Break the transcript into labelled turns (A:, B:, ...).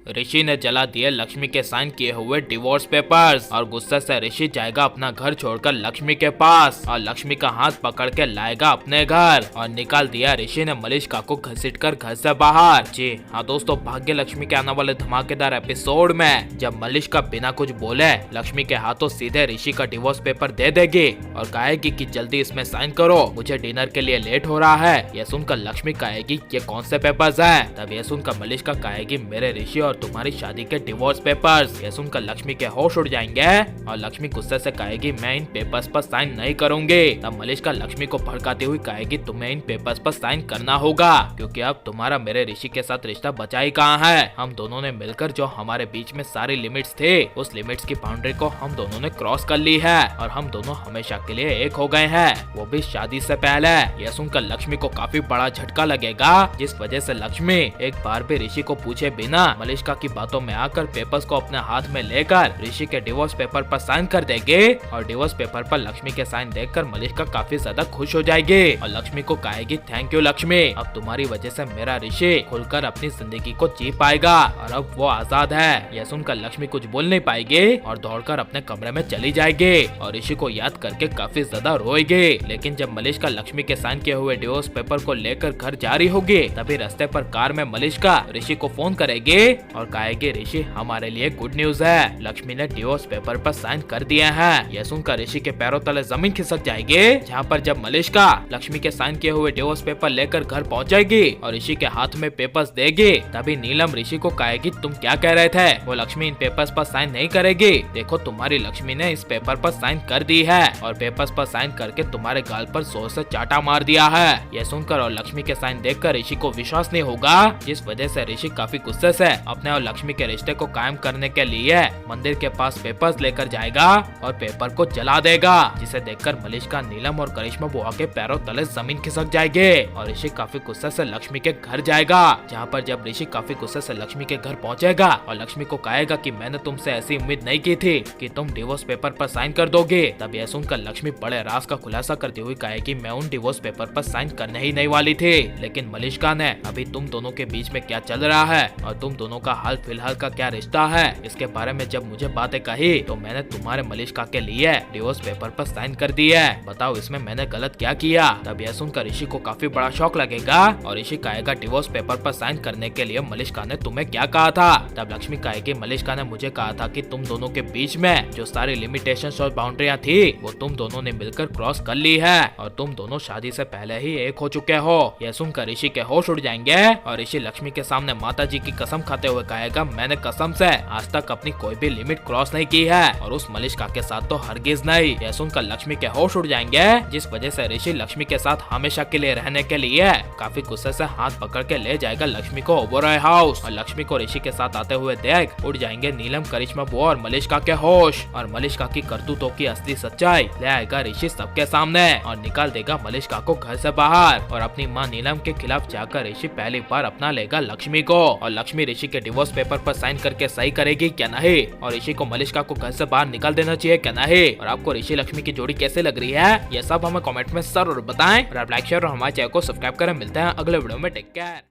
A: ऋषि ने जला दिए लक्ष्मी के साइन किए हुए डिवोर्स पेपर्स और गुस्से से ऋषि जाएगा अपना घर छोड़कर लक्ष्मी के पास और लक्ष्मी का हाथ पकड़ के लाएगा अपने घर और निकाल दिया ऋषि ने मलिष्का को घसीटकर घर से बाहर। जी हाँ दोस्तों, भाग्य लक्ष्मी के आने वाले धमाकेदार एपिसोड में जब मलिष्का बिना कुछ बोले लक्ष्मी के हाथों सीधे ऋषि का डिवोर्स पेपर दे देगी और कहेगी कि जल्दी इसमें साइन करो, मुझे डिनर के लिए लेट हो रहा है। यह सुनकर लक्ष्मी कहेगी ये कौन से पेपर्स हैं? तब यह सुनकर मलिष्का कहेगी मेरे ऋषि और तुम्हारी शादी के डिवोर्स पेपर्स। यह सुनकर लक्ष्मी के होश उड़ जाएंगे और लक्ष्मी गुस्से से कहेगी मैं इन पेपर्स पर साइन नहीं करूंगी। तब मलिष्का लक्ष्मी को भड़काती हुई कहेगी तुम्हें इन पेपर्स पर साइन करना होगा क्योंकि अब तुम्हारा मेरे ऋषि के साथ रिश्ता बचा ही कहाँ है। हम दोनों ने मिलकर जो हमारे बीच में सारी लिमिट्स थे उस लिमिट्स की बाउंड्री को हम दोनों ने क्रॉस कर ली है और हम दोनों हमेशा के लिए एक हो गए हैं, वो भी शादी से पहले। यह सुनकर लक्ष्मी को काफी बड़ा झटका लगेगा जिस वजह से लक्ष्मी एक बार भी ऋषि को पूछे बिना मलिष्का की बातों में आकर पेपर्स को अपने हाथ में लेकर ऋषि के डिवोर्स पेपर पर साइन कर देगी और डिवोर्स पेपर पर लक्ष्मी के साइन देखकर मलिष्का काफी ज्यादा खुश हो जाएगी और लक्ष्मी को कहेगी थैंक यू लक्ष्मी, अब तुम्हारी वजह से मेरा ऋषि खुलकर अपनी जिंदगी को जी पाएगा और अब वो आजाद है। यह सुनकर लक्ष्मी कुछ बोल नहीं पाएगी और दौड़कर अपने कमरे में चली जाएगी और ऋषि को याद करके काफी ज्यादा रोएगी। लेकिन जब मलिष्का लक्ष्मी के साइन किए हुए डिवोर्स पेपर को लेकर घर जा रही होगी तभी रास्ते पर कार में मलिष्का ऋषि को फोन करेगी और कहेगी ऋषि हमारे लिए गुड न्यूज है, लक्ष्मी ने डिवोर्स पेपर पर साइन कर दिए हैं। यह सुनकर ऋषि के पैरों तले जमीन खिसक जाएगी। जहाँ पर जब मलिष्का लक्ष्मी के साइन किए हुए डिवोर्स पेपर लेकर घर पहुँचेगी और ऋषि के हाथ में पेपर्स देगी तभी नीलम ऋषि को कहेगी तुम क्या कह रहे थे, वो लक्ष्मी इन पेपर्स पर साइन नहीं करेगी, देखो तुम्हारी लक्ष्मी ने इस पेपर पर साइन कर दी है और पेपर्स पर साइन करके तुम्हारे गाल पर जोर से चाटा मार दिया है। यह सुनकर और लक्ष्मी के साइन देखकर ऋषि को विश्वास नहीं होगा जिस वजह से ऋषि काफी गुस्से से अपने और लक्ष्मी के रिश्ते को कायम करने के लिए मंदिर के पास पेपर्स लेकर जाएगा और पेपर को जला देगा, जिसे देखकर मलिष्का नीलम और करिश्मा बुआ के पैरों तले जमीन खिसक जाएगी और ऋषि काफी गुस्से से लक्ष्मी के घर जाएगा। जहाँ पर जब ऋषि काफी गुस्से से लक्ष्मी के घर पहुँचेगा और लक्ष्मी को कहेगा कि मैंने तुमसे ऐसी उम्मीद नहीं की थी कि तुम डिवोर्स पेपर पर साइन कर दोगे। तब यह सुनकर लक्ष्मी बड़े राज का खुलासा करती हुई कहेगी मैं उन डिवोर्स पेपर पर साइन करने ही नहीं वाली थी, लेकिन मलिष्का ने अभी तुम दोनों के बीच में क्या चल रहा है और तुम दोनों का हाल फिलहाल का क्या रिश्ता है इसके बारे में जब मुझे बातें कही तो मैंने तुम्हारे मलिष्का के लिए डिवोर्स पेपर पर साइन कर दी है, बताओ इसमें मैंने गलत क्या किया। तब यह सुनकर ऋषि को काफी बड़ा शौक लगेगा और ऋषि कहेगा डिवोर्स पेपर पर साइन करने के लिए मलिष्का ने तुम्हें क्या कहा था। तब लक्ष्मी कहेगी मलिष्का ने मुझे कहा था कि तुम दोनों के बीच में जो सारी लिमिटेशंस और बाउंड्रियां थी वो तुम दोनों ने मिलकर क्रॉस कर ली है और तुम दोनों शादी से पहले ही एक हो चुके हो। यह सुनकर ऋषि के होश उड़ जाएंगे और ऋषि लक्ष्मी के सामने माता जी की कसम खाते हुए कहेगा मैंने कसम से आज तक अपनी कोई भी लिमिट क्रॉस नहीं की है और उस मलिष्का के साथ तो हरगिज नहीं। यह सुनकर लक्ष्मी के होश उड़ जाएंगे जिस वजह से ऋषि लक्ष्मी के साथ हमेशा के लिए रहने के लिए काफी गुस्से से हाथ पकड़ के ले जाएगा लक्ष्मी को ओबरॉय हाउस और लक्ष्मी को ऋषि के साथ आते हुए देख उड़ जाएंगे नीलम, करिश्मा बुआ और मलिष्का के होश और मलिष्का की करतूतों की असली सच्चाई ले आएगा ऋषि सबके सामने और निकाल देगा मलिष्का को घर से बाहर और अपनी मां नीलम के खिलाफ जाकर ऋषि पहली बार अपना लेगा लक्ष्मी को और लक्ष्मी ऋषि के डिवोर्स पेपर पर साइन करके सही करेगी क्या नहीं और ऋषि को मलिष्का को घर से बाहर निकाल देना चाहिए क्या नहीं। और आपको ऋषि लक्ष्मी की जोड़ी कैसे लग रही है ये सब हमें कमेंट में जरूर बताएं और आप लाइक शेयर और हमारे चैनल को सब्सक्राइब करें। मिलते हैं अगले वीडियो में, टेक केयर।